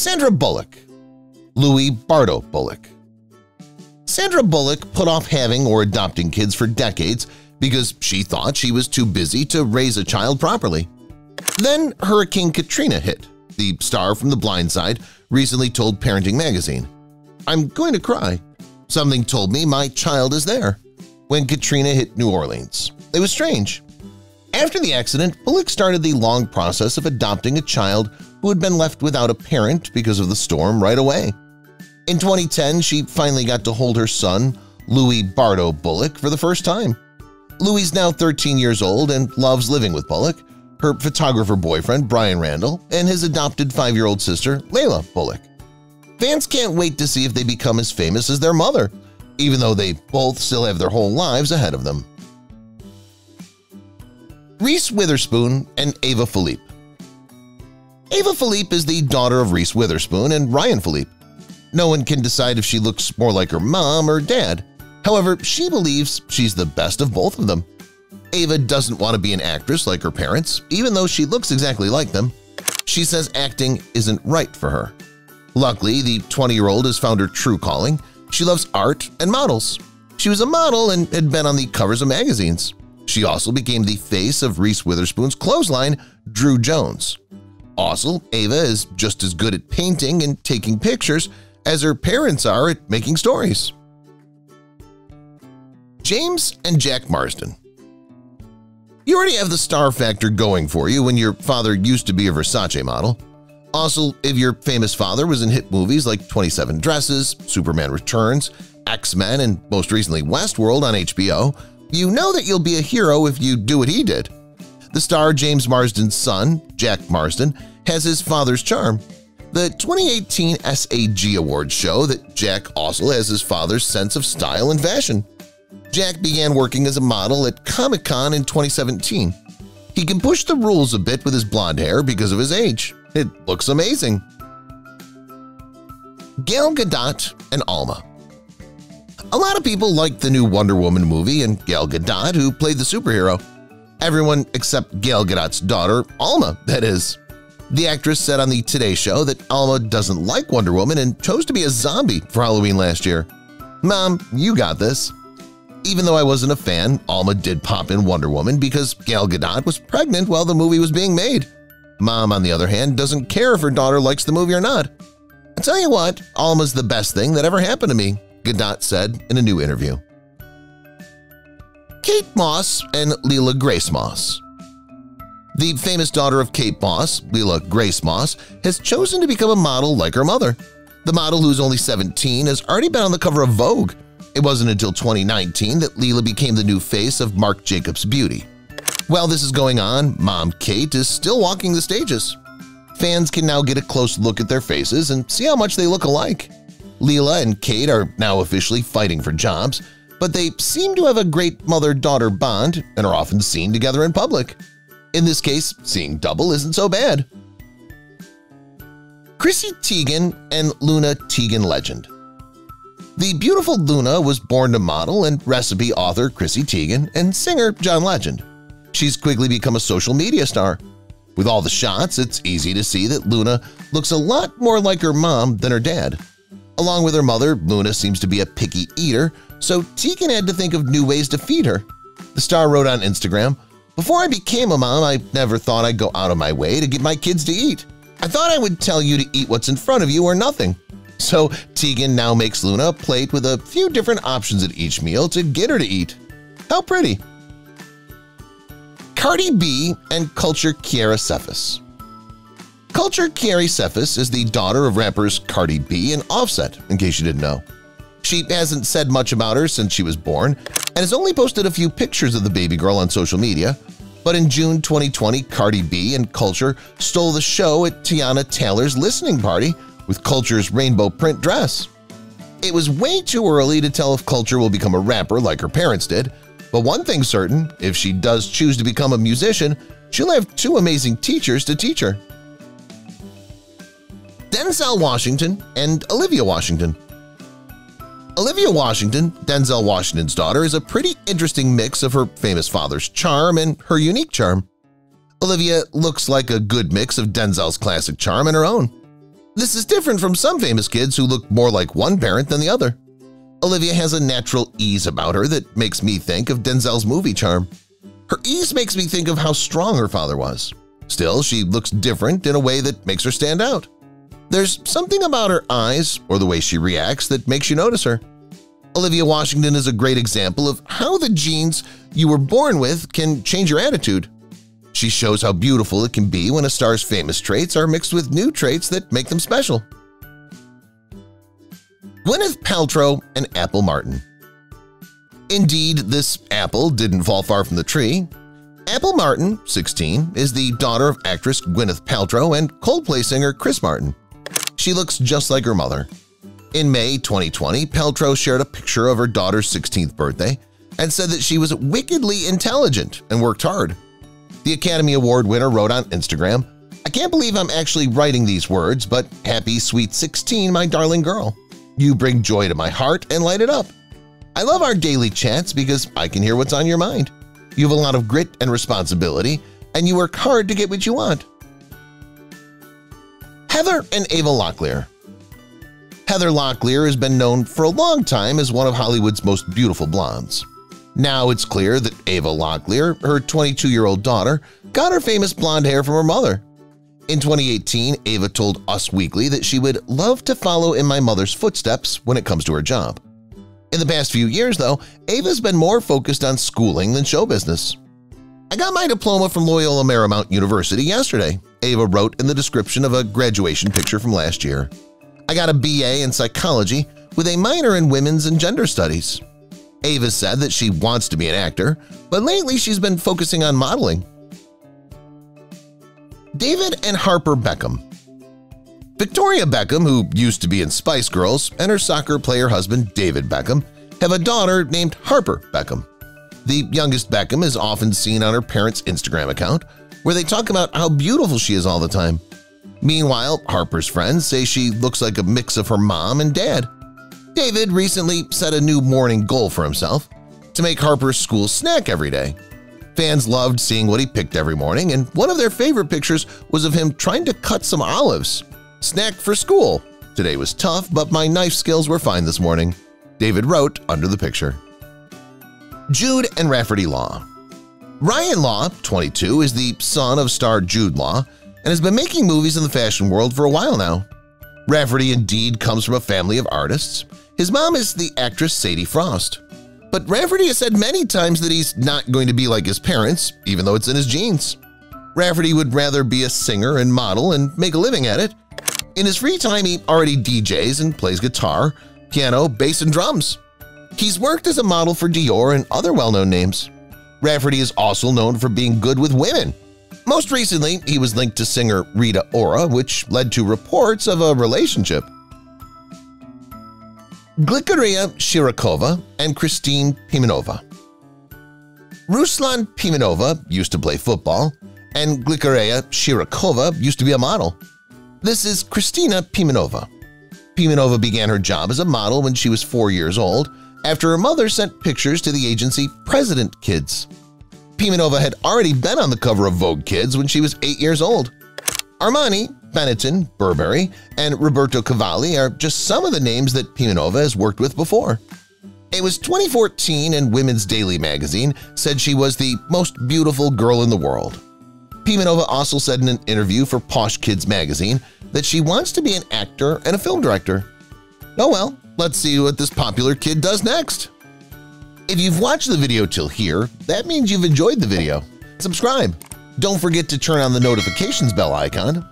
Sandra Bullock. Louis Bardo Bullock. Sandra Bullock put off having or adopting kids for decades because she thought she was too busy to raise a child properly. Then Hurricane Katrina hit. The star from The Blind Side recently told Parenting Magazine, "I'm going to cry. Something told me my child is there." When Katrina hit New Orleans, it was strange. After the accident, Bullock started the long process of adopting a child who had been left without a parent because of the storm right away. In 2010, she finally got to hold her son, Louis Bardo Bullock, for the first time. Louis is now 13 years old and loves living with Bullock, her photographer boyfriend Brian Randall, and his adopted 5-year-old sister Layla Bullock. Fans can't wait to see if they become as famous as their mother, even though they both still have their whole lives ahead of them. Reese Witherspoon and Ava Philippe. Ava Philippe is the daughter of Reese Witherspoon and Ryan Philippe. No one can decide if she looks more like her mom or dad. However, she believes she's the best of both of them. Ava doesn't want to be an actress like her parents, even though she looks exactly like them. She says acting isn't right for her. Luckily, the 20-year-old has found her true calling. She loves art and models. She was a model and had been on the covers of magazines. She also became the face of Reese Witherspoon's clothesline, Drew Jones. Also, Ava is just as good at painting and taking pictures as her parents are at making stories. James and Jack Marsden. You already have the star factor going for you when your father used to be a Versace model. Also, if your famous father was in hit movies like 27 Dresses, Superman Returns, X-Men, and most recently Westworld on HBO, you know that you'll be a hero if you do what he did. The star James Marsden's son, Jack Marsden, has his father's charm. The 2018 SAG Awards show that Jack also has his father's sense of style and fashion. Jack began working as a model at Comic-Con in 2017. He can push the rules a bit with his blonde hair because of his age. It looks amazing. Gal Gadot and Alma. A lot of people liked the new Wonder Woman movie and Gal Gadot, who played the superhero. Everyone except Gal Gadot's daughter, Alma, that is. The actress said on the Today Show that Alma doesn't like Wonder Woman and chose to be a zombie for Halloween last year. Mom, you got this. Even though I wasn't a fan, Alma did pop in Wonder Woman because Gal Gadot was pregnant while the movie was being made. Mom, on the other hand, doesn't care if her daughter likes the movie or not. I tell you what, Alma's the best thing that ever happened to me, Gadot said in a new interview. Kate Moss and Lela Grace Moss. The famous daughter of Kate Moss, Lela Grace Moss, has chosen to become a model like her mother. The model, who's only 17, has already been on the cover of Vogue. It wasn't until 2019 that Lela became the new face of Marc Jacobs Beauty. While this is going on, Mom Kate is still walking the stages. Fans can now get a close look at their faces and see how much they look alike. Lela and Kate are now officially fighting for jobs, but they seem to have a great mother-daughter bond and are often seen together in public. In this case, seeing double isn't so bad. Chrissy Teigen and Luna Teigen Legend. The beautiful Luna was born to model and recipe author Chrissy Teigen and singer John Legend. She's quickly become a social media star. With all the shots, it's easy to see that Luna looks a lot more like her mom than her dad. Along with her mother, Luna seems to be a picky eater, so Teigen had to think of new ways to feed her. The star wrote on Instagram, "Before I became a mom, I never thought I'd go out of my way to get my kids to eat. I thought I would tell you to eat what's in front of you or nothing." So Teigen now makes Luna a plate with a few different options at each meal to get her to eat. How pretty! Cardi B and Culture Kiara Cephas. Culture Kiara Cephas is the daughter of rappers Cardi B and Offset, in case you didn't know. She hasn't said much about her since she was born and has only posted a few pictures of the baby girl on social media. But in June 2020, Cardi B and Culture stole the show at Tiana Taylor's listening party with Culture's rainbow print dress. It was way too early to tell if Culture will become a rapper like her parents did, but one thing's certain, if she does choose to become a musician, she'll have two amazing teachers to teach her. Denzel Washington and Olivia Washington. Olivia Washington, Denzel Washington's daughter, is a pretty interesting mix of her famous father's charm and her unique charm. Olivia looks like a good mix of Denzel's classic charm and her own. This is different from some famous kids who look more like one parent than the other. Olivia has a natural ease about her that makes me think of Denzel's movie charm. Her ease makes me think of how strong her father was. Still, she looks different in a way that makes her stand out. There's something about her eyes or the way she reacts that makes you notice her. Olivia Washington is a great example of how the genes you were born with can change your attitude. She shows how beautiful it can be when a star's famous traits are mixed with new traits that make them special. Gwyneth Paltrow and Apple Martin. Indeed, this apple didn't fall far from the tree. Apple Martin, 16, is the daughter of actress Gwyneth Paltrow and Coldplay singer Chris Martin. She looks just like her mother. In May 2020, Paltrow shared a picture of her daughter's 16th birthday and said that she was wickedly intelligent and worked hard. The Academy Award winner wrote on Instagram, "I can't believe I'm actually writing these words, but happy sweet 16, my darling girl. You bring joy to my heart and light it up. I love our daily chats because I can hear what's on your mind. You have a lot of grit and responsibility, and you work hard to get what you want." Heather and Ava Locklear. Heather Locklear has been known for a long time as one of Hollywood's most beautiful blondes. Now it's clear that Ava Locklear, her 22-year-old daughter, got her famous blonde hair from her mother. In 2018, Ava told Us Weekly that she would love to follow in my mother's footsteps when it comes to her job. In the past few years, though, Ava's been more focused on schooling than show business. "I got my diploma from Loyola Marymount University yesterday," Ava wrote in the description of a graduation picture from last year. "I got a BA in psychology with a minor in women's and gender studies." Ava said that she wants to be an actor, but lately she's been focusing on modeling. David and Harper Beckham. Victoria Beckham, who used to be in Spice Girls, and her soccer player husband David Beckham have a daughter named Harper Beckham. The youngest Beckham is often seen on her parents' Instagram account, where they talk about how beautiful she is all the time. Meanwhile, Harper's friends say she looks like a mix of her mom and dad. David recently set a new morning goal for himself: to make Harper's school snack every day. Fans loved seeing what he picked every morning, and one of their favorite pictures was of him trying to cut some olives. "Snack for school. Today was tough, but my knife skills were fine this morning," David wrote under the picture. Jude and Rafferty Law. Ryan Law, 22, is the son of star Jude Law and has been making movies in the fashion world for a while now. Rafferty indeed comes from a family of artists. His mom is the actress Sadie Frost. But Rafferty has said many times that he's not going to be like his parents, even though it's in his genes. Rafferty would rather be a singer and model and make a living at it. In his free time, he already DJs and plays guitar, piano, bass, and drums. He's worked as a model for Dior and other well-known names. Rafferty is also known for being good with women. Most recently, he was linked to singer Rita Ora, which led to reports of a relationship. Glikaria Shirakova and Christine Pimenova. Ruslan Pimenova used to play football, and Glikaria Shirakova used to be a model. This is Christina Pimenova. Pimenova began her job as a model when she was 4 years old after her mother sent pictures to the agency President Kids. Pimenova had already been on the cover of Vogue Kids when she was 8 years old. Armani, Benetton, Burberry, and Roberto Cavalli are just some of the names that Pimenova has worked with before. It was 2014 and Women's Daily magazine said she was the most beautiful girl in the world. Pimenova also said in an interview for Posh Kids magazine that she wants to be an actor and a film director. Oh well, let's see what this popular kid does next. If you've watched the video till here, that means you've enjoyed the video. Subscribe. Don't forget to turn on the notifications bell icon